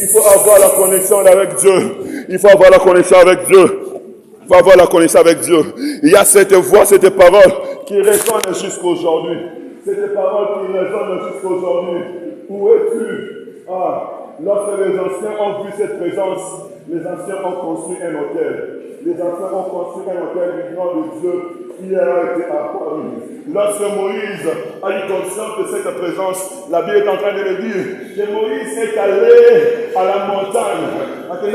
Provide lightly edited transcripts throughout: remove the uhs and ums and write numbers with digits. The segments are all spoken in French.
Il faut avoir la connexion avec Dieu. Il faut avoir la connexion avec Dieu. Il faut avoir la connexion avec Dieu. Il y a cette voix, cette parole qui résonne jusqu'aujourd'hui. Cette parole qui résonne jusqu'aujourd'hui. Où es-tu? Lorsque les anciens ont vu cette présence, les anciens ont construit un hôtel. Les anciens ont construit un hôtel du nom de Dieu qui a été apparu. Lorsque Moïse a eu conscience de cette présence, la Bible est en train de le dire que Moïse est allé à la montagne. Mais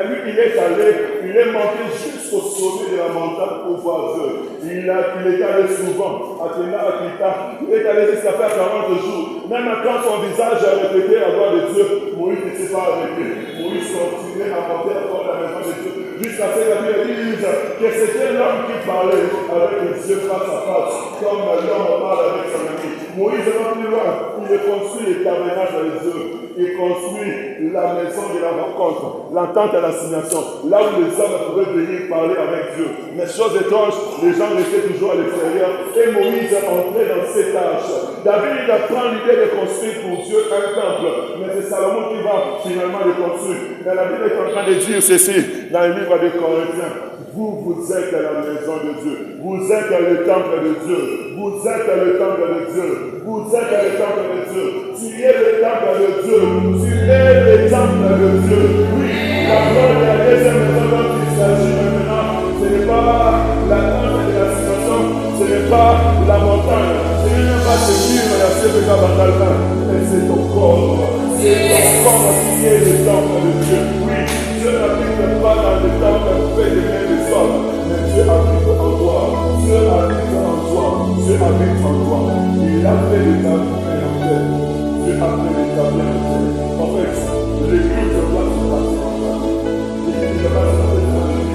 lui, il est allé, il est monté jusqu'au sommet de la montagne pour voir Dieu. Il est allé souvent. Il est allé jusqu'à faire 40 jours. Même quand son visage a répété la voix de Dieu, Moïse ne s'est pas arrêté. Moïse continuait à monter encore la maison de Dieu. Jusqu'à ce que la Bible dise que c'était l'homme qui parlait avec Dieu face à face, comme l'homme parle avec son ami. Moïse va plus loin. Il construit les tabernacles de Dieu. Il construit la maison de la rencontre, l'entente et l'assignation, là où les hommes pourraient venir parler avec Dieu. Mais chose étrange, les gens restaient toujours à l'extérieur et Moïse entrait dans ses tâches. David prend l'idée de construire pour Dieu un temple, mais c'est Salomon qui va finalement le construire. Mais la Bible est en train de dire ceci dans le livre des Corinthiens. Vous êtes la maison de Dieu. Vous êtes le temple de Dieu. Vous êtes le temple de Dieu. Vous êtes le temple de Dieu. Tu es le temple de Dieu. Tu es le temple de Dieu. Oui, la première et la deuxième maison dont il s'agit maintenant, ce n'est pas la tente de la situation, ce n'est pas la montagne, ce n'est même pas ce mur et la CPK Bandalma, mais c'est ton corps. C'est ton corps qui est le temple de Dieu. Oui, Dieu n'habite pas dans le temple fait de main de soi, mais Dieu habite en toi. Dieu habite en toi. Dieu habite en toi. Il a fait l'établir en terre. Dieu a fait l'établir en terre. En fait, l'église doit se passer en terre. L'église doit se passer en terre.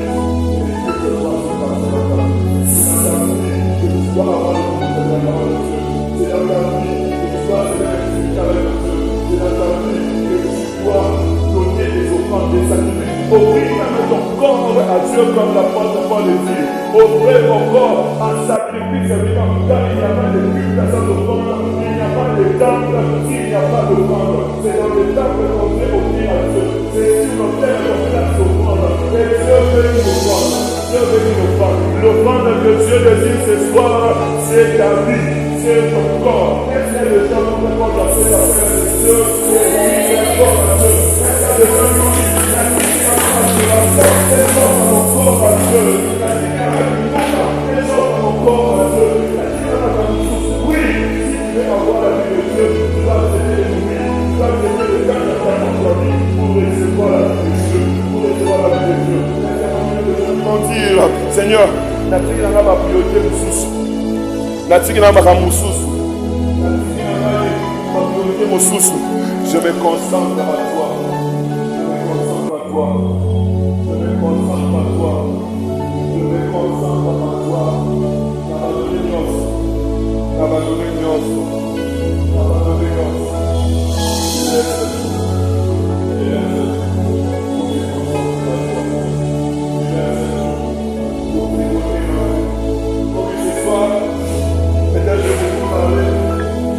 L'église doit se passer en terre. C'est la vie que tu dois avoir le contrôle de la parole de Dieu. C'est la vie que tu dois se mettre avec Dieu. C'est la vie que tu dois donner des offrandes, des sacrifices. Offrir même ton corps à Dieu comme l'apôtre Paul le dit. Offrir ton corps en sacrifice vivant. Car il n'y a pas de culte à cette offrande. Il n'y a pas de temple s'il n'y a pas d'offrande. C'est dans le temple qu'on fait offrir à Dieu. C'est sur l'autel qu'on place l'offrande. Et Dieu veut une offrande. Dieu veut une offrande. L'offrande que Dieu désire ce soir, c'est ta vie. C'est ton corps. Est-ce que les gens vont répondre à cette affaire de Dieu? C'est lui, c'est corps à Dieu. Est-ce que les gens vont dire oui, si tu veux avoir la vie de Dieu, tu dois accepter les nourrir, tu dois accepter le temps d'attendre dans ta vie pour recevoir la vie de Dieu, pour recevoir la vie de Dieu. Comment dire, Seigneur, Nathalie n'a pas ma priorité Moussous. Nathalie n'a pas ma Moussous. Nathalie n'a pas ma priorité Moussous. Je me concentre à toi. Je me concentre à toi. Je me concentre à toi.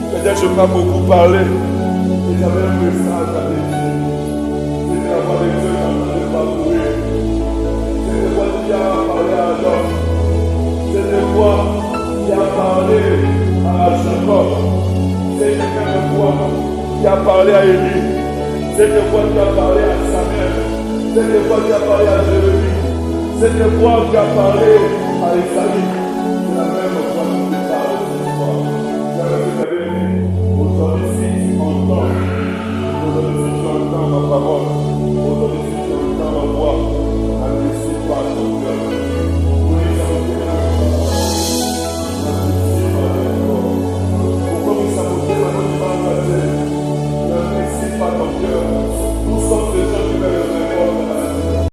Peut-être je n'ai pas beaucoup parlé. Et j'avais un message à dire. C'était la voix de Dieu quand je parcourir. C'était quoi qui a parlé à l'homme. C'était quoi qui a parlé à Jacob. C'est quelqu'un de quoi qui a parlé à Élie. C'était quoi qui a parlé à Samuel. C'était quoi qui a parlé à Jérémie. C'était quoi qui a parlé à Isaïe.